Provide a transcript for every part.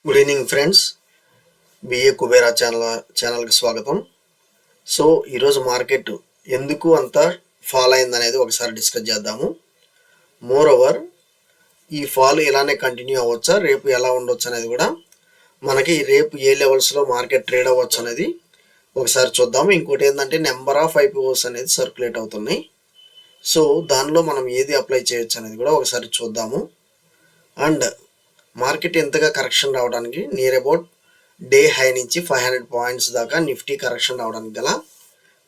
Good evening friends. BA Kubera ఛానల్కి స్వాగతం. So ఈరోజు మార్కెట్ ఎందుకు అంత ఫాల్ అయిందనేది ఒకసారి డిస్కస్ చేద్దాము. మోర్ ఓవర్ ఈ ఫాల్ ఇలానే కంటిన్యూ అవ్వచ్చా, రేపు ఎలా ఉండొచ్చు అనేది కూడా మనకి రేపు ఏ లెవెల్స్లో మార్కెట్ ట్రేడ్ అవ్వచ్చు అనేది ఒకసారి చూద్దాము. ఇంకోటి ఏంటంటే నెంబర్ ఆఫ్ ఐపీఓస్ అనేది సర్క్యులేట్ అవుతున్నాయి. సో దానిలో మనం ఏది అప్లై చేయొచ్చు అనేది కూడా ఒకసారి చూద్దాము. అండ్ మార్కెట్ ఎంతగా కరెక్షన్ రావడానికి నియర్ అబౌట్ డే హై నుంచి 500 పాయింట్స్ దాకా నిఫ్టీ కరెక్షన్ రావడానికి గల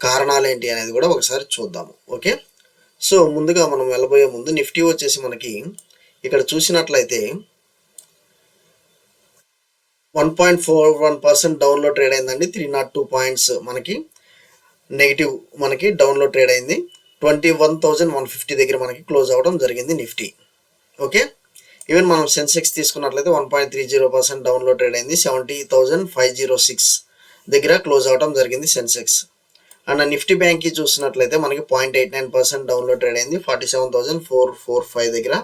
కారణాలు ఏంటి అనేది కూడా ఒకసారి చూద్దాము. ఓకే, సో ముందుగా మనం వెళ్ళబోయే ముందు నిఫ్టీ వచ్చేసి మనకి ఇక్కడ చూసినట్లయితే 1.41% డౌన్లో ట్రేడ్ అయిందండి. 302 పాయింట్స్ మనకి నెగిటివ్ మనకి డౌన్లో ట్రేడ్ అయింది. 21,150 దగ్గర మనకి క్లోజ్ అవ్వడం జరిగింది నిఫ్టీ. ఓకే, ఈవెన్ మనం సెన్సెక్స్ తీసుకున్నట్లయితే 1.30% డౌన్లో ట్రేడ్ అయింది. 70,506 దగ్గర క్లోజ్ అవడం జరిగింది సెన్సెక్స్. అండ్ నిఫ్టీ బ్యాంక్కి చూసినట్లయితే మనకి 0.89% డౌన్లో ట్రేడ్ అయింది. 47,445 దగ్గర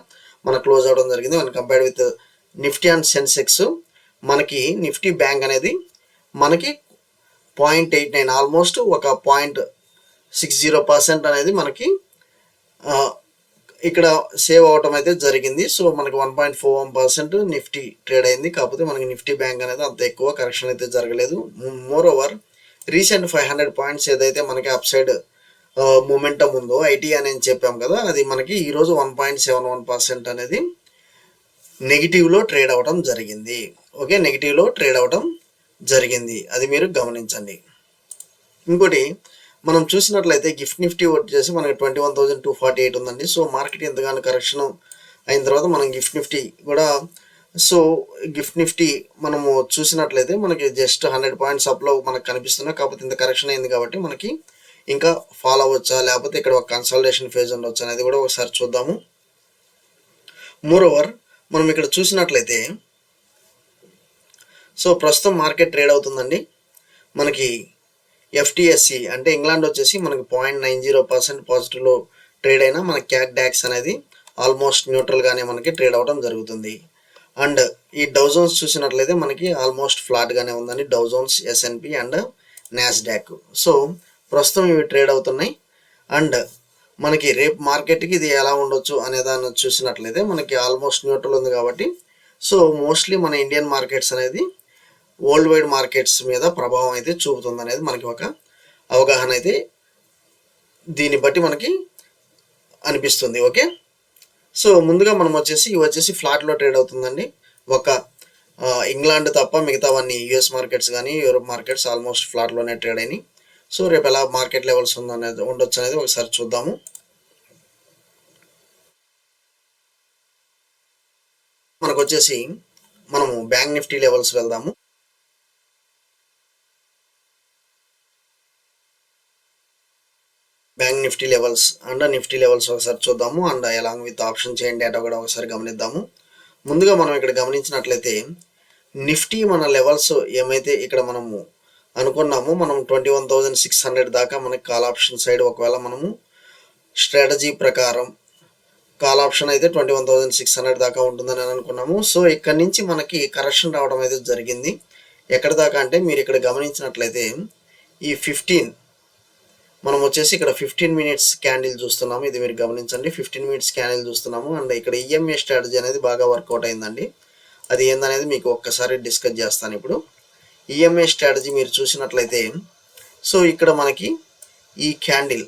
మనకు క్లోజ్ అవడం జరిగింది. మన compared with Nifty and Sensex మనకి నిఫ్టీ బ్యాంక్ అనేది మనకి 0.89 ఆల్మోస్ట్ ఒక 0.60% అనేది మనకి ఇక్కడ సేవ్ అవటం అయితే జరిగింది. సో మనకి 1.41% నిఫ్టీ ట్రేడ్ అయింది. కాకపోతే మనకి నిఫ్టీ బ్యాంక్ అనేది అంత ఎక్కువ కరెక్షన్ అయితే జరగలేదు. మోర్ ఓవర్ రీసెంట్ 500 పాయింట్స్ ఏదైతే మనకి అప్ సైడ్ మూమెంటం ఉందో ఐటీ అనేది చెప్పాం కదా, అది మనకి ఈరోజు 1.71% అనేది నెగిటివ్లో ట్రేడ్ అవ్వడం జరిగింది. ఓకే, నెగిటివ్లో ట్రేడ్ అవ్వడం జరిగింది, అది మీరు గమనించండి. ఇంకోటి మనం చూసినట్లయితే గిఫ్ట్ నిఫ్టీ వచ్చేసి మనకి 21,248 ఉందండి. సో మార్కెట్ ఎంతగానో కరెక్షన్ అయిన తర్వాత మనం గిఫ్ట్ నిఫ్టీ కూడా, సో గిఫ్ట్ నిఫ్టీ మనము చూసినట్లయితే మనకి జస్ట్ 100 పాయింట్స్ అప్లో మనకు కనిపిస్తున్నాయి. కాకపోతే ఇంత కరెక్షన్ అయింది కాబట్టి మనకి ఇంకా ఫాలో అవ్వచ్చా, లేకపోతే ఇక్కడ ఒక కన్సల్టేషన్ ఫేజ్ ఉండొచ్చు అనేది కూడా ఒకసారి చూద్దాము. మోర్ ఓవర్ మనం ఇక్కడ చూసినట్లయితే సో ప్రస్తుతం మార్కెట్ ట్రేడ్ అవుతుందండి. మనకి ఎఫ్టిఎస్సి అంటే ఇంగ్లాండ్ వచ్చేసి మనకి 0.90% పాజిటివ్లో ట్రేడ్ అయినా మన క్యాక్ డాక్స్ అనేది ఆల్మోస్ట్ న్యూట్రల్గానే మనకి ట్రేడ్ అవ్వడం జరుగుతుంది. అండ్ ఈ డౌజోన్స్ చూసినట్లయితే మనకి ఆల్మోస్ట్ ఫ్లాట్గానే ఉందండి. Dow Jones, SNP and Nasdaq. So ప్రస్తుతం ఇవి ట్రేడ్ అవుతున్నాయి. అండ్ మనకి రేపు మార్కెట్కి ఇది ఎలా ఉండొచ్చు అనే దాన్ని చూసినట్లయితే మనకి ఆల్మోస్ట్ న్యూట్రల్ ఉంది కాబట్టి సో మోస్ట్లీ మన ఇండియన్ మార్కెట్స్ అనేది వరల్డ్ వైడ్ మార్కెట్స్ మీద ప్రభావం అయితే చూపుతుంది అనేది మనకి ఒక అవగాహన అయితే దీన్ని బట్టి మనకి అనిపిస్తుంది. ఓకే, సో ముందుగా మనం వచ్చేసి ఫ్లాట్లో ట్రేడ్ అవుతుందండి. ఒక ఇంగ్లాండ్ తప్ప మిగతావన్నీ యుఎస్ మార్కెట్స్ కానీ యూరోప్ మార్కెట్స్ ఆల్మోస్ట్ ఫ్లాట్లోనే ట్రేడ్ అయినాయి. సో రేపు ఎలా మార్కెట్ లెవెల్స్ ఉండొచ్చు అనేది ఒకసారి చూద్దాము. మనకు వచ్చేసి మనము బ్యాంక్ నిఫ్టీ లెవెల్స్ వెళ్దాము. Bank Nifty levels and Nifty levels ఒకసారి చూద్దాము. And along with option chain data కూడా ఒకసారి గమనిద్దాము. ముందుగా మనం ఇక్కడ గమనించినట్లయితే నిఫ్టీ మన లెవెల్స్ ఏమైతే ఇక్కడ మనము అనుకున్నామో మనం 21,600 దాకా మనకి కాల్ ఆప్షన్ సైడ్ ఒకవేళ మనము స్ట్రాటజీ ప్రకారం కాల్ ఆప్షన్ అయితే 21,600 దాకా ఉంటుందని అనుకున్నాము. సో ఇక్కడ నుంచి మనకి కరెక్షన్ రావడం అయితే జరిగింది. ఎక్కడ దాకా అంటే మీరు ఇక్కడ గమనించినట్లయితే ఈ 15 మనం వచ్చేసి ఇక్కడ 15 మినిట్స్ క్యాండిల్ చూస్తున్నాము. ఇది మీరు గమనించండి, 15 మినిట్స్ క్యాండిల్ చూస్తున్నాము. అండ్ ఇక్కడ ఈఎంఏ స్ట్రాటజీ అనేది బాగా వర్కౌట్ అయిందండి. అది ఏందనేది మీకు ఒక్కసారి డిస్కస్ చేస్తాను. ఇప్పుడు ఈఎంఏ స్ట్రాటజీ మీరు చూసినట్లయితే సో ఇక్కడ మనకి ఈ క్యాండిల్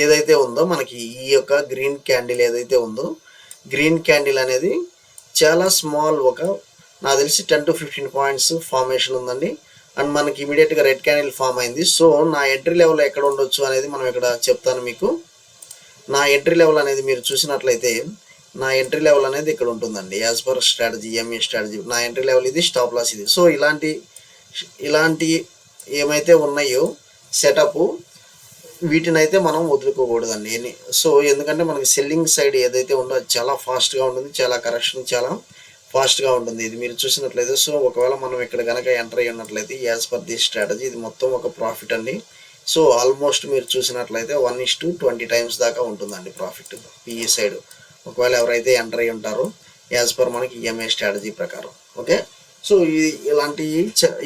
ఏదైతే ఉందో మనకి ఈ యొక్క గ్రీన్ క్యాండిల్ ఏదైతే ఉందో గ్రీన్ క్యాండిల్ అనేది చాలా స్మాల్, ఒక నాకు తెలిసి 10 to 15 పాయింట్స్ ఫార్మేషన్ ఉందండి. అండ్ మనకి ఇమీడియట్గా రెడ్ క్యాండిల్ ఫామ్ అయింది. సో నా ఎంట్రీ లెవెల్ ఎక్కడ ఉండొచ్చు అనేది మనం ఇక్కడ చెప్తాను మీకు. నా ఎంట్రీ లెవెల్ అనేది మీరు చూసినట్లయితే నా ఎంట్రీ లెవెల్ అనేది ఇక్కడ ఉంటుందండి. As per strategy, MA strategy నా ఎంట్రీ లెవెల్ ఇది, స్టాప్ లాస్ ఇది. సో ఇలాంటి ఏమైతే ఉన్నాయో సెటప్ వీటిని అయితే మనం వదులుకోకూడదండి. సో ఎందుకంటే మనకి సెల్లింగ్ సైడ్ ఏదైతే ఉందో అది చాలా ఫాస్ట్గా ఉంటుంది, చాలా కరెక్షన్ చాలా ఫాస్ట్గా ఉంటుంది. ఇది మీరు చూసినట్లయితే సో ఒకవేళ మనం ఇక్కడ కనుక ఎంటర్ అయ్యి ఉన్నట్లయితే యాజ్ పర్ ది స్ట్రాటజీ ఇది మొత్తం ఒక ప్రాఫిట్ అండి. సో ఆల్మోస్ట్ మీరు చూసినట్లయితే 1:20 టైమ్స్ దాకా ఉంటుందండి ప్రాఫిట్ పిఈ సైడ్, ఒకవేళ ఎవరైతే ఎంటర్ అయ్యి ఉంటారో యాజ్ పర్ మనకి ఈఎంఐ స్ట్రాటజీ ప్రకారం. ఓకే, సో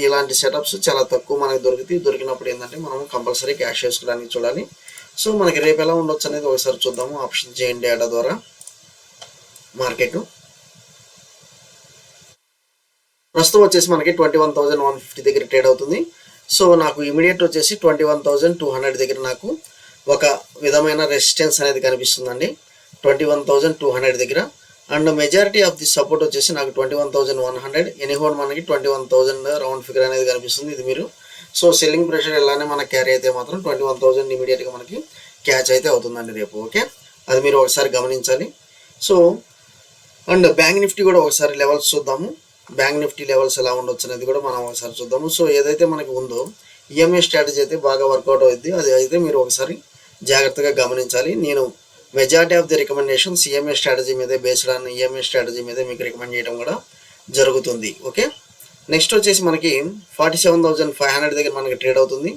ఇలాంటి సెటప్స్ చాలా తక్కువ మనకు దొరికినప్పుడు ఏంటంటే మనం కంపల్సరీ క్యాష్ చేసుకోవడానికి చూడాలి. సో మనకి రేపు ఎలా ఉండొచ్చు అనేది ఒకసారి చూద్దాము. ఆప్షన్ చేయండి డేటా ద్వారా మార్కెట్ ప్రస్తుతం వచ్చేసి మనకి 21,150 దగ్గర ట్రేడ్ అవుతుంది. సో నాకు ఇమీడియట్ వచ్చేసి 21,200 దగ్గర నాకు ఒక విధమైన రెసిస్టెన్స్ అనేది కనిపిస్తుందండి 21,200 దగ్గర. And majority of the support వచ్చేసి నాకు 21,100 ఎనీహోన్ మనకి 21,000 రౌండ్ ఫిగర్ అనేది కనిపిస్తుంది. ఇది మీరు సో సెల్లింగ్ ప్రెషర్ ఎలానే మనకి క్యారీ అయితే మాత్రం 21,000 ఇమీడియట్గా మనకి క్యాచ్ అయితే అవుతుందండి రేపు. ఓకే, అది మీరు ఒకసారి గమనించాలి. సో అండ్ బ్యాంక్ నిఫ్టీ కూడా ఒకసారి లెవెల్స్ చూద్దాము. బ్యాంక్ నిఫ్టీ లెవెల్స్ ఎలా ఉండొచ్చు అనేది కూడా మనం ఒకసారి చూద్దాము. సో ఏదైతే మనకి ఉందో ఈఎంఐ స్ట్రాటజీ అయితే బాగా వర్కౌట్ అవుద్ది. అది అయితే మీరు ఒకసారి జాగ్రత్తగా గమనించాలి. నేను majority of the recommendations EMI strategy మీదే బేస్డ్ ఆన్ ఈఎంఐ స్ట్రాటజీ మీదే మీకు రికమెండ్ చేయడం కూడా జరుగుతుంది. ఓకే, నెక్స్ట్ వచ్చేసి మనకి 47,500 దగ్గర మనకి ట్రేడ్ అవుతుంది.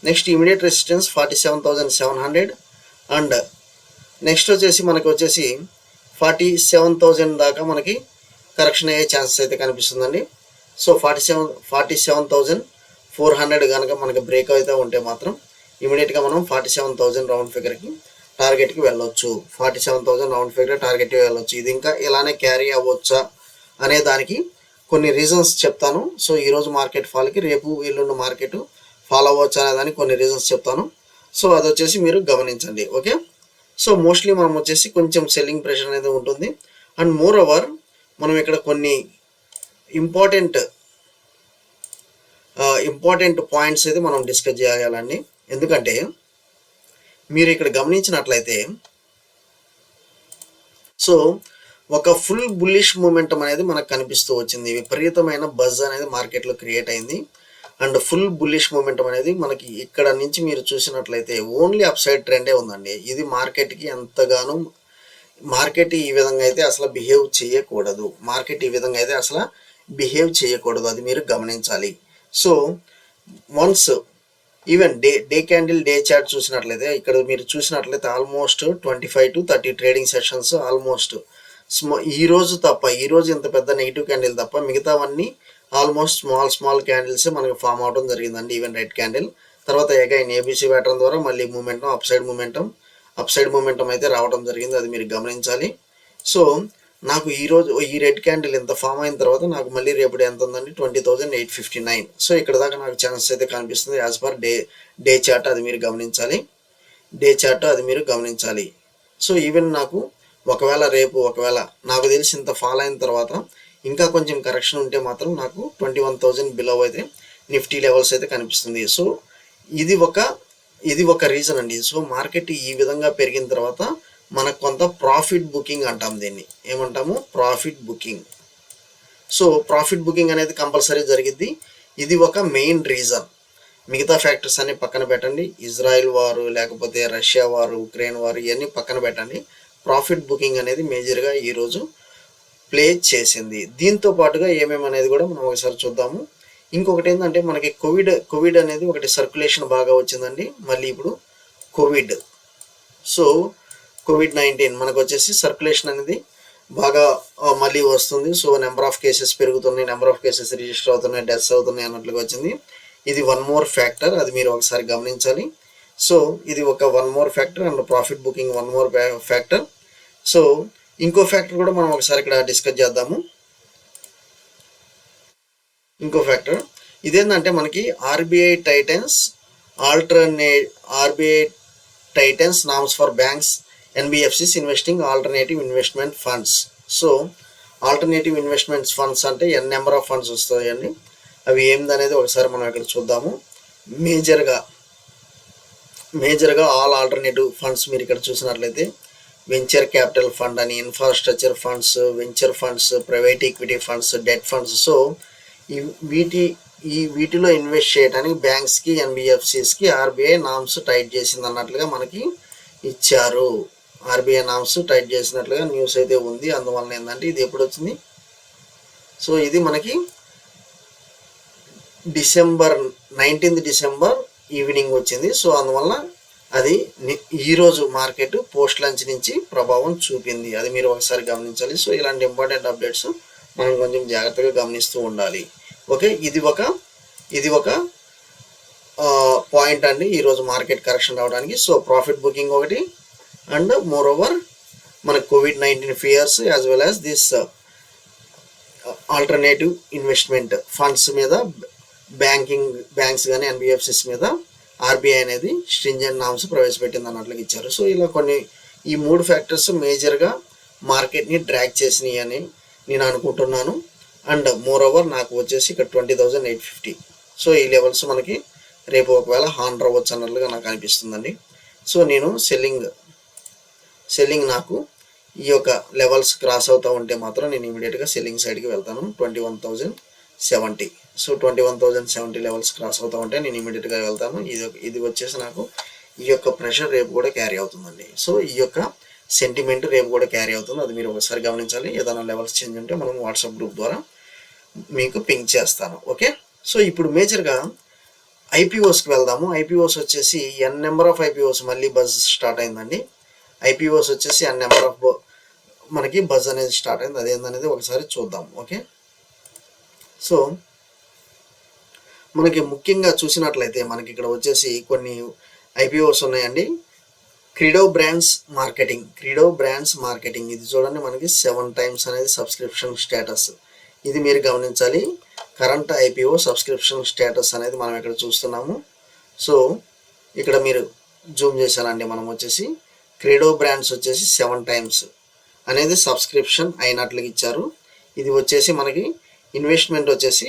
Next immediate resistance 47,700 and next వచ్చేసి మనకి 47,000 దాకా మనకి కరెక్షన్ అయ్యే ఛాన్సెస్ అయితే కనిపిస్తుందండి. సో 47,400 కనుక మనకి బ్రేక్ అయితే ఉంటే మాత్రం ఇమీడియట్గా మనం 47,000 రౌండ్ ఫిగర్కి టార్గెట్కి వెళ్ళొచ్చు. 47,000 రౌండ్ ఫిగర్ టార్గెట్కి వెళ్ళొచ్చు. ఇది ఇంకా ఇలానే క్యారీ అవ్వచ్చా అనే దానికి కొన్ని రీజన్స్ చెప్తాను. సో ఈరోజు మార్కెట్ ఫాల్కి రేపు ఎల్లుండి మార్కెట్ ఫాలో అవ్వచ్చు అనే దానికి కొన్ని రీజన్స్ చెప్తాను. సో అది వచ్చేసి మీరు గమనించండి. ఓకే, సో మోస్ట్లీ మనం వచ్చేసి కొంచెం సెల్లింగ్ ప్రెషర్ అనేది ఉంటుంది. అండ్ మోర్ ఓవర్ మనం ఇక్కడ కొన్ని ఇంపార్టెంట్ పాయింట్స్ అయితే మనం డిస్కస్ చేయాలండి. ఎందుకంటే మీరు ఇక్కడ గమనించినట్లయితే సో ఒక ఫుల్ బుల్లిష్ మూమెంటం అనేది మనకు కనిపిస్తూ వచ్చింది. విపరీతమైన బజ్ అనేది మార్కెట్లో క్రియేట్ అయింది. అండ్ ఫుల్ బుల్లిష్ మూమెంటం అనేది మనకి ఇక్కడ నుంచి మీరు చూసినట్లయితే ఓన్లీ అప్ సైడ్ ట్రెండే ఉందండి. ఇది మార్కెట్కి ఎంతగానో మార్కెట్ ఈ విధంగా అయితే అసలు బిహేవ్ చేయకూడదు. అది మీరు గమనించాలి. So once even day candle day chart చూసినట్లయితే ఇక్కడ మీరు చూసినట్లయితే almost 25 to 30 trading sessions almost ఈ రోజు ఇంత పెద్ద నెగిటివ్ క్యాండిల్ తప్ప మిగతావన్నీ ఆల్మోస్ట్ స్మాల్ క్యాండిల్స్ మనకి ఫామ్ అవడం జరిగిందండి. ఈవెన్ రెడ్ క్యాండిల్ తర్వాత అగైన్ ఏబీసీ ప్యాటర్న్ ద్వారా మళ్ళీ మూమెంటం అప్ సైడ్ మూమెంటం అయితే రావడం జరిగింది. అది మీరు గమనించాలి. సో నాకు ఈ రెడ్ క్యాండిల్ ఇంత ఫామ్ అయిన తర్వాత నాకు మళ్ళీ రేపు ఎంత ఉందండి 20,859. సో ఇక్కడ దాకా నాకు ఛాన్సెస్ అయితే కనిపిస్తుంది యాజ్ పర్ డే చార్ట్. అది మీరు గమనించాలి. సో ఈవెన్ నాకు ఒకవేళ నాకు తెలిసి ఇంత ఫాల్ అయిన తర్వాత ఇంకా కొంచెం కరెక్షన్ ఉంటే మాత్రం నాకు 21,000 బిలో అయితే నిఫ్టీ లెవెల్స్ అయితే కనిపిస్తుంది. సో ఇది ఒక రీజన్ అండి. సో మార్కెట్ ఈ విధంగా పెరిగిన తర్వాత మనకు కొంత ప్రాఫిట్ బుకింగ్ అంటాం. దీన్ని ఏమంటాము? Profit booking. So profit booking అనేది కంపల్సరీ జరిగిద్ది. ఇది ఒక మెయిన్ రీజన్. మిగతా ఫ్యాక్టర్స్ అన్ని పక్కన పెట్టండి. ఇజ్రాయెల్ వారు లేకపోతే రష్యా వారు ఉక్రెయిన్ వారు ఇవన్నీ పక్కన పెట్టండి. ప్రాఫిట్ బుకింగ్ అనేది మేజర్గా ఈరోజు ప్లే చేసింది. దీంతో పాటుగా ఏమేమి అనేది కూడా మనం ఒకసారి చూద్దాము. ఇంకొకటి ఏంటంటే మనకి కోవిడ్ అనేది ఒకటి సర్క్యులేషన్ బాగా వచ్చిందండి. మళ్ళీ ఇప్పుడు కోవిడ్-19 మనకు వచ్చేసి సర్క్యులేషన్ అనేది బాగా మళ్ళీ వస్తుంది. సో నెంబర్ ఆఫ్ కేసెస్ పెరుగుతున్నాయి, నెంబర్ ఆఫ్ కేసెస్ రిజిస్టర్ అవుతున్నాయి, డెత్స్ అవుతున్నాయి అన్నట్లుగా వచ్చింది. ఇది వన్ మోర్ ఫ్యాక్టర్. అది మీరు ఒకసారి గమనించాలి. సో ఇది ఒక one more factor and profit booking one more factor. So ఇంకో ఫ్యాక్టర్ కూడా మనం ఒకసారి ఇక్కడ డిస్కస్ చేద్దాము. ఇంకో ఫ్యాక్టర్ ఇదేంటంటే మనకి RBI Titans norms for banks NBFCs investing alternative investment funds. So alternative investments funds అంటే నెంబర్ ఆఫ్ ఫండ్స్ వస్తాయండి. అవి ఏందనేది ఒకసారి మనం ఇక్కడ చూద్దాము. మేజర్గా ఆల్ ఆల్టర్నేటివ్ ఫండ్స్ మీరు ఇక్కడ చూసినట్లయితే వెంచర్ క్యాపిటల్ ఫండ్ అని, infrastructure funds, venture funds, private equity funds, debt funds. So వీటిలో ఇన్వెస్ట్ చేయడానికి బ్యాంక్స్కి ఎన్బిఎఫ్సిస్కి ఆర్బీఐ నామ్స్ టైట్ చేసింది అన్నట్లుగా మనకి ఇచ్చారు. ఆర్బీఐ నామ్స్ టైట్ చేసినట్లుగా న్యూస్ అయితే ఉంది. అందువల్ల ఏంటంటే ఇది ఎప్పుడు వచ్చింది? సో ఇది మనకి 19th డిసెంబర్ ఈవినింగ్ వచ్చింది. సో అందువల్ల అది ఈరోజు మార్కెట్ పోస్ట్ లంచ్ నుంచి ప్రభావం చూపింది. అది మీరు ఒకసారి గమనించాలి. సో ఇలాంటి ఇంపార్టెంట్ అప్డేట్స్ మనం కొంచెం జాగ్రత్తగా గమనిస్తూ ఉండాలి. ఓకే, ఇది ఒక పాయింట్ అండి ఈరోజు మార్కెట్ కరెక్షన్ రావడానికి. సో ప్రాఫిట్ బుకింగ్ ఒకటి, అండ్ మోర్ ఓవర్ మన COVID-19 fears as well as this alternative investment funds మీద బ్యాంక్స్ కానీ ఎన్బిఎఫ్సిస్ మీద ఆర్బీఐ అనేది స్ట్రింజెంట్ నామ్స్ ప్రవేశపెట్టింది అన్నట్లుగా ఇచ్చారు. సో ఇలా ఈ 3 ఫ్యాక్టర్స్ మేజర్గా మార్కెట్ని డ్రాగ్ చేసినాయి అని నేను అనుకుంటున్నాను. అండ్ మోర్ ఓవర్ నాకు వచ్చేసి ఇక్కడ 20,850. సో ఈ లెవెల్స్ మనకి రేపు ఒకవేళ హాన్ అవ్వచ్చు అన్నట్లుగా నాకు అనిపిస్తుందండి. సో నేను సెల్లింగ్ నాకు ఈ యొక్క లెవెల్స్ క్రాస్ అవుతూ ఉంటే మాత్రం నేను ఇమీడియట్గా సెల్లింగ్ సైడ్కి వెళ్తాను. 21,070. సో 21,070 లెవెల్స్ క్రాస్ అవుతూ ఉంటే నేను ఇమీడియట్గా వెళ్తాను. ఇది వచ్చేసి నాకు ఈ యొక్క ప్రెషర్ రేపు కూడా క్యారీ అవుతుందండి. సో ఈ యొక్క సెంటిమెంట్ రేపు కూడా క్యారీ అవుతుంది, అది మీరు ఒకసారి గమనించాలి. ఏదైనా లెవెల్స్ చేంజ్ ఉంటే మనం వాట్సాప్ గ్రూప్ ద్వారా మీకు పింక్ చేస్తాను. ఓకే, సో ఇప్పుడు మేజర్గా ఐపీఓస్కి వెళ్దాము. ఐపీఓస్ వచ్చేసి ఎన్ నెంబర్ ఆఫ్ ఐపీఓస్ మళ్ళీ బజ్ స్టార్ట్ అయిందండి. ఐపీఓస్ వచ్చేసి ఎన్ నెంబర్ ఆఫ్ మనకి బజ్ అనేది స్టార్ట్ అయింది. అదేందనేది ఒకసారి చూద్దాం. ఓకే, సో మనకి ముఖ్యంగా చూసినట్లయితే మనకి ఇక్కడ వచ్చేసి కొన్ని ఐపీఓస్ ఉన్నాయండి. క్రీడో బ్రాండ్స్ మార్కెటింగ్ ఇది చూడండి, మనకి 7 times అనేది సబ్స్క్రిప్షన్ స్టేటస్. ఇది మీరు గమనించాలి. కరెంట్ ఐపీఓ సబ్స్క్రిప్షన్ స్టేటస్ అనేది మనం ఇక్కడ చూస్తున్నాము. సో ఇక్కడ మీరు జూమ్ చేశానండి, మనం వచ్చేసి క్రీడో బ్రాండ్స్ వచ్చేసి 7 times అనేది సబ్స్క్రిప్షన్ అయినట్లుగా ఇచ్చారు. ఇది వచ్చేసి మనకి ఇన్వెస్ట్మెంట్ వచ్చేసి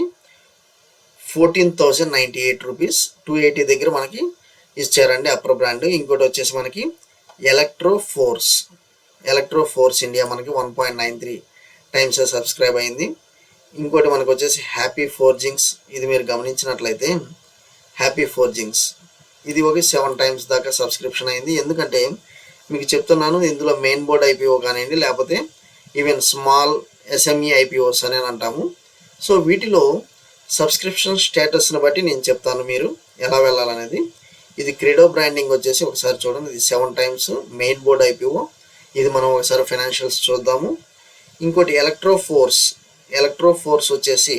14,098 రూపీస్, 280 దగ్గర మనకి ఇచ్చారండి అప్పర్ బ్రాండ్. ఇంకోటి వచ్చేసి మనకి ఎలక్ట్రో ఫోర్స్ ఇండియా మనకి 1.93 times సబ్స్క్రైబ్ అయింది. ఇంకోటి మనకు వచ్చేసి హ్యాపీ ఫోర్జింగ్స్, ఇది మీరు గమనించినట్లయితే హ్యాపీ ఫోర్జింగ్స్ ఇది ఒక 7 times దాకా సబ్స్క్రిప్షన్ అయింది. ఎందుకంటే మీకు చెప్తున్నాను, ఇందులో మెయిన్ బోర్డ్ ఐపీఓ కానివ్వండి, లేకపోతే ఈవెన్ స్మాల్ ఎస్ఎంఈ ఐపీఓస్ అని అంటాము. సో వీటిలో సబ్స్క్రిప్షన్ స్టేటస్ని బట్టి నేను చెప్తాను మీరు ఎలా వెళ్ళాలనేది. ఇది క్రీడో బ్రాండింగ్ వచ్చేసి ఒకసారి చూడండి, ఇది 7 times మెయిన్ బోర్డ్ ఐపీఓ. ఇది మనం ఒకసారి ఫైనాన్షియల్స్ చూద్దాము. ఇంకోటి ఎలక్ట్రో ఫోర్స్ వచ్చేసి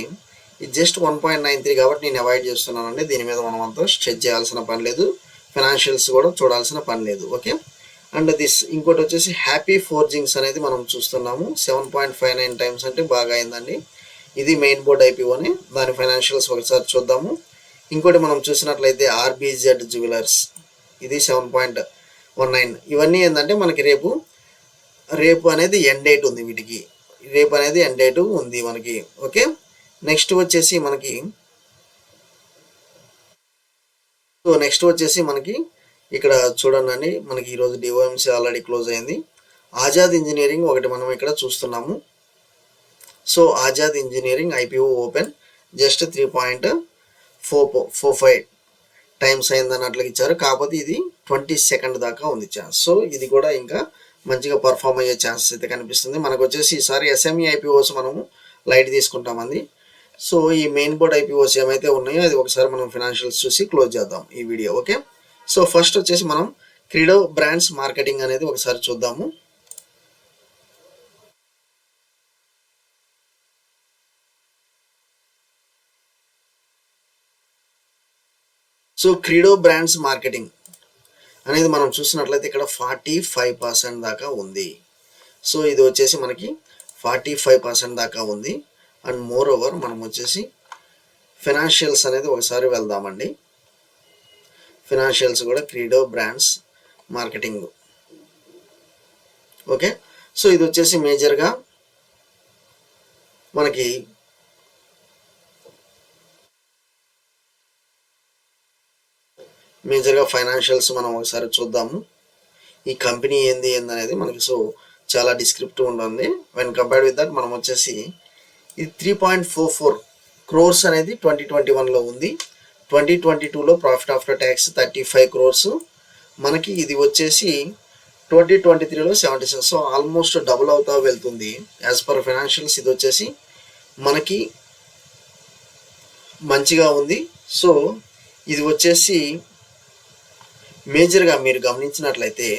ఇది జస్ట్ 1.93 కాబట్టి నేను అవాయిడ్ చేస్తున్నానండి. దీని మీద మనం అంతా స్ట్రెచ్ చేయాల్సిన పని లేదు, ఫైనాన్షియల్స్ కూడా చూడాల్సిన పని లేదు. ఓకే, అండ్ ఇంకోటి వచ్చేసి హ్యాపీ ఫోర్జింగ్స్ అనేది మనం చూస్తున్నాము. 7.59 times అంటే బాగా అయిందండి. ఇది మెయిన్ బోర్డ్ ఐపీఓని, దాని ఫైనాన్షియల్స్ ఒకసారి చూద్దాము. ఇంకోటి మనం చూసినట్లయితే ఆర్బీజెడ్ జ్యువెలర్స్, ఇది 7.19. ఇవన్నీ ఏంటంటే మనకి రేపు అనేది ఎండ్ డేట్ ఉంది, వీటికి రేపు అనేది ఎండ్ డేట్ ఉంది మనకి. ఓకే, నెక్స్ట్ వచ్చేసి మనకి ఇక్కడ చూడండి, మనకి ఈరోజు డిఓఎంసీ ఆల్రెడీ క్లోజ్ అయింది. ఆజాద్ ఇంజనీరింగ్ ఒకటి మనం ఇక్కడ చూస్తున్నాము. So Azad engineering IPO open just 3.45 times అయిందన్నట్లుగా ఇచ్చారు. కాకపోతే ఇది 22nd దాకా ఉంది ఛాన్స్. సో ఇది కూడా ఇంకా మంచిగా పర్ఫామ్ అయ్యే ఛాన్సెస్ అయితే కనిపిస్తుంది. మనకు వచ్చేసి ఈసారి ఎస్ఎంఈ ఐపీఓస్ మనము లైట్ తీసుకుంటామండి. సో ఈ మెయిన్ బోర్డ్ ఐపీఓస్ ఏమైతే ఉన్నాయో అది ఒకసారి మనం ఫైనాన్షియల్స్ చూసి క్లోజ్ చేద్దాం ఈ వీడియో. ఓకే, సో ఫస్ట్ వచ్చేసి మనం క్రీడో బ్రాండ్స్ మార్కెటింగ్ అనేది ఒకసారి చూద్దాము. సో క్రీడో బ్రాండ్స్ మార్కెటింగ్ అనేది మనం చూసినట్లయితే ఇక్కడ 45% దాకా ఉంది. సో ఇది వచ్చేసి మనకి 45% దాకా ఉంది. అండ్ మోర్ ఓవర్ మనం వచ్చేసి ఫైనాన్షియల్స్ అనేది ఒకసారి వెళ్దామండి. ఫైనాన్షియల్స్ కూడా క్రీడో బ్రాండ్స్ మార్కెటింగ్. ఓకే, సో ఇది వచ్చేసి మేజర్గా మనకి ఫైనాన్షియల్స్ మనం ఒకసారి చూద్దాము. ఈ కంపెనీ ఏంది అనేది మనకి సో చాలా డిస్క్రిప్టివ్ ఉంటుంది. వెన్ కంపేర్డ్ విత్ దట్ మనం వచ్చేసి ఇది 3.44 crores అనేది 2021లో ఉంది. 2022లో ప్రాఫిట్ ఆఫ్టర్ ట్యాక్స్ 35 crores. మనకి ఇది వచ్చేసి 2023లో 76. సో ఆల్మోస్ట్ డబుల్ అవుతా వెళ్తుంది. యాజ్ పర్ ఫైనాన్షియల్స్ ఇది వచ్చేసి మనకి మంచిగా ఉంది. సో ఇది వచ్చేసి మేజర్గా మీరు గమనించినట్లయితే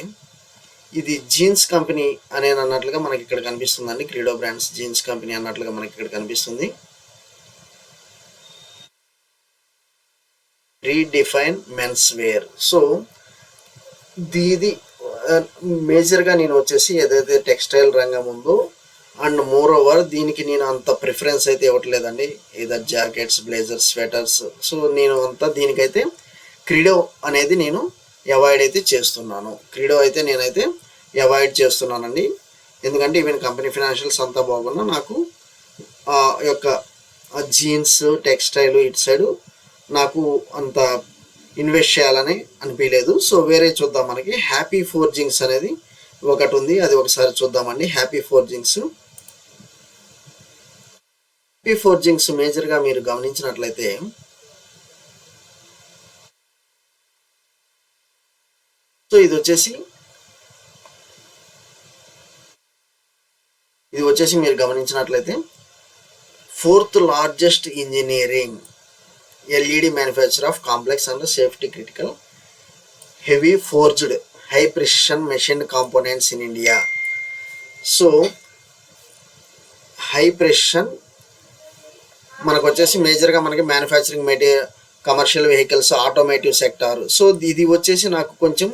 ఇది జీన్స్ కంపెనీ అనే అన్నట్లుగా మనకి ఇక్కడ కనిపిస్తుందండి. క్రీడో బ్రాండ్స్ జీన్స్ కంపెనీ అన్నట్లుగా మనకి ఇక్కడ కనిపిస్తుంది. Redefine men's wear. సో ఇది మేజర్గా నేను వచ్చేసి ఏదైతే టెక్స్టైల్ రంగం ఉందో అండ్ మోర్ ఓవర్ దీనికి నేను అంత ప్రిఫరెన్స్ అయితే ఇవ్వట్లేదండి. ఏదో జాకెట్స్, బ్లేజర్స్, స్వెటర్స్. సో నేను అంతా దీనికైతే క్రీడో అనేది నేను అవాయిడ్ అయితే చేస్తున్నాను. క్రీడో అయితే నేనైతే అవాయిడ్ చేస్తున్నానండి. ఎందుకంటే ఈవెన్ కంపెనీ ఫినాన్షియల్స్ అంతా బాగున్నా నాకు యొక్క జీన్స్, టెక్స్టైల్ ఇటు సైడు నాకు అంత ఇన్వెస్ట్ చేయాలని అనిపించలేదు. సో వేరే చూద్దాం. మనకి హ్యాపీ ఫోర్జింగ్స్ అనేది ఒకటి ఉంది, అది ఒకసారి చూద్దామండి. హ్యాపీ ఫోర్జింగ్స్ మేజర్గా మీరు గమనించినట్లయితే సో ఇది వచ్చేసి మీరు గమనించినట్లయితే 4th largest engineering LED manufacture of complex and safety critical heavy forged high precision machine components in India. So high precision మనకు వచ్చేసి మేజర్గా మనకి manufacturing material, commercial vehicles, automotive sector. So ఇది వచ్చేసి నాకు కొంచెం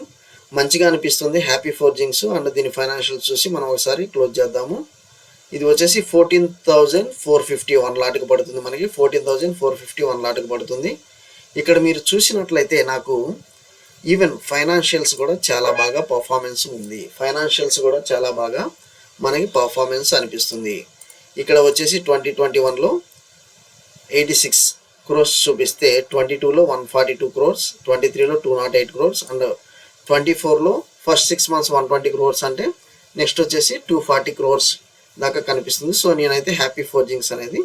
మంచిగా అనిపిస్తుంది హ్యాపీ ఫోర్జింగ్స్. అండ్ దీని ఫైనాన్షియల్స్ చూసి మనం ఒకసారి క్లోజ్ చేద్దాము. ఇది వచ్చేసి 14,450 1 లాట్కి పడుతుంది. మనకి 14,450 1 లాట్కి పడుతుంది. ఇక్కడ మీరు చూసినట్లయితే నాకు ఈవెన్ ఫైనాన్షియల్స్ కూడా చాలా బాగా పర్ఫార్మెన్స్ ఉంది. ఫైనాన్షియల్స్ కూడా చాలా బాగా మనకి పర్ఫార్మెన్స్ అనిపిస్తుంది. ఇక్కడ వచ్చేసి 2021లో 86 crores చూపిస్తే 22లో 142 crores, 23లో 208 crores అండ్ 24లో ఫస్ట్ 6 months 120 crores అంటే నెక్స్ట్ వచ్చేసి 240 crores దాకా కనిపిస్తుంది. సో నేనైతే హ్యాపీ ఫోర్జింగ్స్ అనేది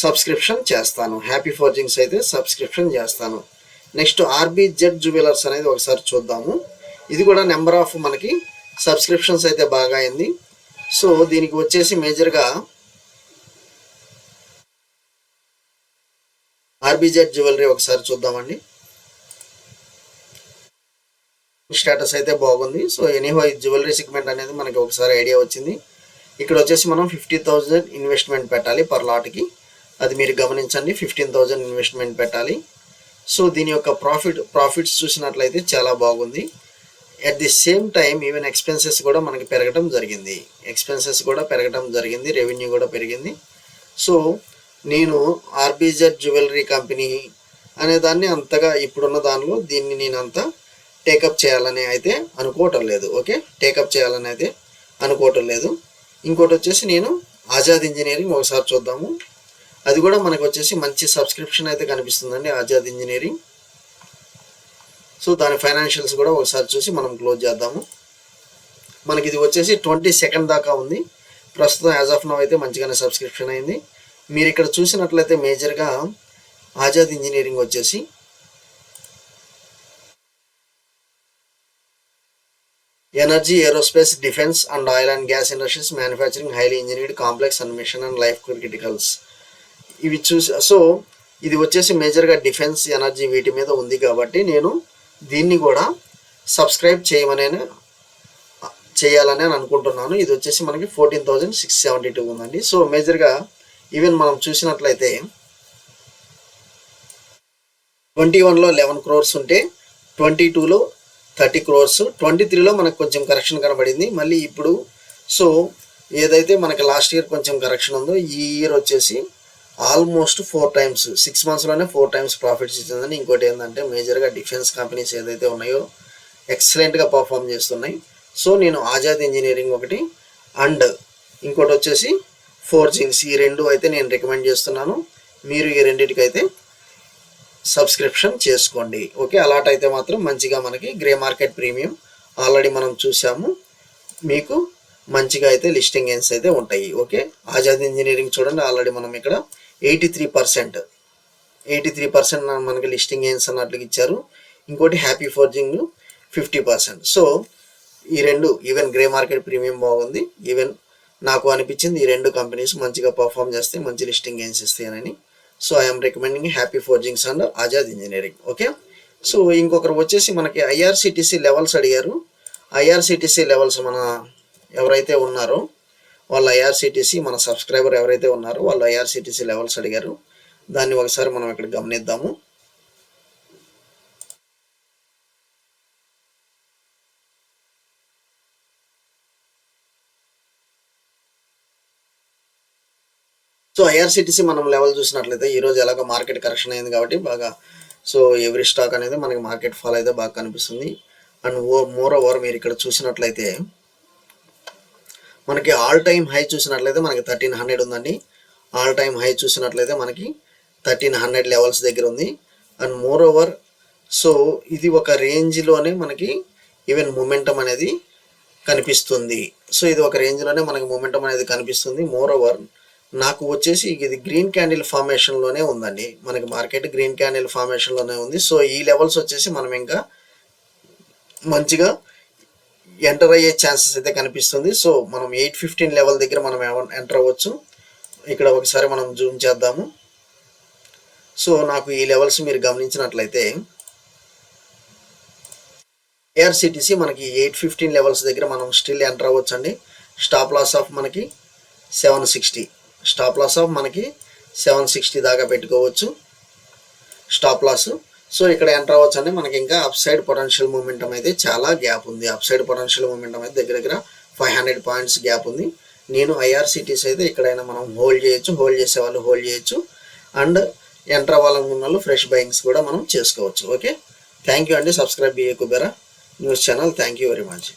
సబ్స్క్రిప్షన్ చేస్తాను. హ్యాపీ ఫోర్జింగ్స్ అయితే సబ్స్క్రిప్షన్ చేస్తాను. నెక్స్ట్ ఆర్బిజెడ్ జ్యువెలర్స్ అనేది ఒకసారి చూద్దాము. ఇది కూడా నెంబర్ ఆఫ్ మనకి సబ్స్క్రిప్షన్స్ అయితే బాగా అయింది. సో దీనికి వచ్చేసి మేజర్గా ఆర్బిజెడ్ జ్యువెలరీ ఒకసారి చూద్దామండి. స్టేటస్ అయితే బాగుంది. సో ఎనీహో ఈ జ్యువెలరీ సెగ్మెంట్ అనేది మనకి ఒకసారి ఐడియా వచ్చింది. ఇక్కడ వచ్చేసి మనం 50,000 ఇన్వెస్ట్మెంట్ పెట్టాలి పర్ లాట్కి. అది మీరు గమనించండి, 15,000 ఇన్వెస్ట్మెంట్ పెట్టాలి. సో దీని యొక్క ప్రాఫిట్స్ చూసినట్లయితే చాలా బాగుంది. At the same time even expenses కూడా మనకి పెరగడం జరిగింది. రెవెన్యూ కూడా పెరిగింది. సో నేను ఆర్బిజెడ్ జ్యువెలరీ కంపెనీ అనే దాన్ని అంతగా ఇప్పుడున్న దానిలో దీన్ని నేను అంతా టేకప్ చేయాలని అయితే అనుకోవటం లేదు. ఓకే, టేకప్ చేయాలని అయితే అనుకోవటం లేదు. ఇంకోటి వచ్చేసి నేను ఆజాద్ ఇంజనీరింగ్ ఒకసారి చూద్దాము. అది కూడా మనకు వచ్చేసి మంచి సబ్స్క్రిప్షన్ అయితే కనిపిస్తుందండి, ఆజాద్ ఇంజనీరింగ్. సో దాని ఫైనాన్షియల్స్ కూడా ఒకసారి చూసి మనం క్లోజ్ చేద్దాము. మనకి ఇది వచ్చేసి 22nd దాకా ఉంది. ప్రస్తుతం యాజ్ ఆఫ్ నౌ అయితే మంచిగానే సబ్స్క్రిప్షన్ అయింది. మీరు ఇక్కడ చూసినట్లయితే మేజర్గా ఆజాద్ ఇంజనీరింగ్ వచ్చేసి energy, aerospace, defence and oil and gas industries, manufacturing, highly engineered, complex and mission and life criticals ఇవి చూసి. సో ఇది వచ్చేసి మేజర్గా డిఫెన్స్, ఎనర్జీ వీటి మీద ఉంది కాబట్టి నేను దీన్ని కూడా సబ్స్క్రైబ్ చేయాలని అనుకుంటున్నాను. ఇది వచ్చేసి మనకి 14,672 ఉందండి. సో మేజర్గా ఈవెన్ మనం చూసినట్లయితే 21లో 11 crores ఉంటే 22లో 30 crores, 23లో మనకు కొంచెం కరెక్షన్ కనబడింది. మళ్ళీ ఇప్పుడు సో ఏదైతే మనకి లాస్ట్ ఇయర్ కొంచెం కరెక్షన్ ఉందో ఈ ఇయర్ వచ్చేసి ఆల్మోస్ట్ 4 times 6 monthsలోనే 4 times ప్రాఫిట్స్ ఇచ్చిందని. ఇంకోటి ఏంటంటే మేజర్గా డిఫెన్స్ కంపెనీస్ ఏదైతే ఉన్నాయో ఎక్సలెంట్గా పర్ఫామ్ చేస్తున్నాయి. సో నేను ఆజాద్ ఇంజనీరింగ్ ఒకటి అండ్ ఇంకోటి వచ్చేసి ఫోర్జింగ్స్, ఈ రెండు అయితే నేను రికమెండ్ చేస్తున్నాను. మీరు ఈ రెండింటికైతే సబ్స్క్రిప్షన్ చేసుకోండి. ఓకే, అలాట్ అయితే మాత్రం మంచిగా మనకి గ్రే మార్కెట్ ప్రీమియం ఆల్రెడీ మనం చూసాము, మీకు మంచిగా అయితే లిస్టింగ్ గెయిన్స్ అయితే ఉంటాయి. ఓకే, ఆజాద్ ఇంజనీరింగ్ చూడండి, ఆల్రెడీ మనం ఇక్కడ 83% మనకి లిస్టింగ్ గెయిన్స్ అన్నట్లు ఇచ్చారు. ఇంకోటి హ్యాపీ ఫోర్జింగ్ 50%. సో ఈ రెండు ఈవెన్ గ్రే మార్కెట్ ప్రీమియం బాగుంది. ఈవెన్ నాకు అనిపించింది ఈ రెండు కంపెనీస్ మంచిగా పర్ఫామ్ చేస్తే మంచి లిస్టింగ్ గెయిన్స్ ఇస్తాయని. So I'm recommending happy forgings and Azad engineering. Okay, so ఇంకొకరు వచ్చేసి మనకి ఐఆర్సిటిసి లెవెల్స్ అడిగారు. ఐఆర్సిటీసీ లెవెల్స్ మన ఎవరైతే ఉన్నారో వాళ్ళు ఐఆర్సిటీసీ మన సబ్స్క్రైబర్ ఎవరైతే ఉన్నారో వాళ్ళు ఐఆర్సిటీసీ లెవెల్స్ అడిగారు. దాన్ని ఒకసారి మనం ఇక్కడ గమనిద్దాము. సో ఐఆర్సిటీసీ మనం లెవెల్ చూసినట్లయితే ఈరోజు ఎలాగో మార్కెట్ కరెక్షన్ అయింది కాబట్టి బాగా సో ఎవ్రీ స్టాక్ అనేది మనకి మార్కెట్ ఫాల్ అయితే బాగా కనిపిస్తుంది. అండ్ మోర్ ఓవర్ మీరు ఇక్కడ చూసినట్లయితే మనకి ఆల్ టైమ్ హై చూసినట్లయితే మనకి 1300 ఉందండి. ఆల్ టైమ్ హై చూసినట్లయితే మనకి 1300 లెవెల్స్ దగ్గర ఉంది. అండ్ మోర్ ఓవర్ సో ఇది ఒక రేంజ్లోనే మనకి ఈవెన్ మొమెంటం అనేది కనిపిస్తుంది. సో ఇది ఒక రేంజ్లోనే మనకి మొమెంటం అనేది కనిపిస్తుంది. మోర్ ఓవర్ నాకు వచ్చేసి ఇది గ్రీన్ క్యాండిల్ ఫార్మేషన్లోనే ఉందండి. మనకి మార్కెట్ గ్రీన్ క్యాండిల్ ఫార్మేషన్లోనే ఉంది. సో ఈ లెవెల్స్ వచ్చేసి మనం ఇంకా మంచిగా ఎంటర్ అయ్యే ఛాన్సెస్ అయితే కనిపిస్తుంది. సో మనం 815 లెవెల్ దగ్గర మనం ఎంటర్ అవ్వచ్చు. ఇక్కడ ఒకసారి మనం జూమ్ చేద్దాము. సో నాకు ఈ లెవెల్స్ మీరు గమనించినట్లయితే ఏఆర్సిటీసీ మనకి 815 లెవెల్స్ దగ్గర మనం స్టిల్ ఎంటర్ అవ్వచ్చు అండి. స్టాప్ లాస్ ఆఫ్ మనకి 760, స్టాప్ లాస్ ఆఫ్ మనకి 760 దాకా పెట్టుకోవచ్చు స్టాప్ లాస్. సో ఇక్కడ ఎంటర్ అవ్వచ్చు అండి. మనకి ఇంకా అప్ సైడ్ పొటెన్షియల్ మూమెంటం అయితే చాలా గ్యాప్ ఉంది. అప్ సైడ్ పొటెన్షియల్ మూమెంటం అయితే దగ్గర 500 పాయింట్స్ గ్యాప్ ఉంది. నేను ఐఆర్సిటీసీ అయితే ఇక్కడైనా మనం హోల్డ్ చేయొచ్చు, హోల్డ్ చేసే వాళ్ళు హోల్డ్ చేయొచ్చు, అండ్ ఎంటర్ అవ్వాలనుకున్న వాళ్ళు ఫ్రెష్ బయింగ్స్ కూడా మనం చేసుకోవచ్చు. ఓకే, థ్యాంక్ యూ అండి. Subscribe BA Kubera news channel. Thank you very much.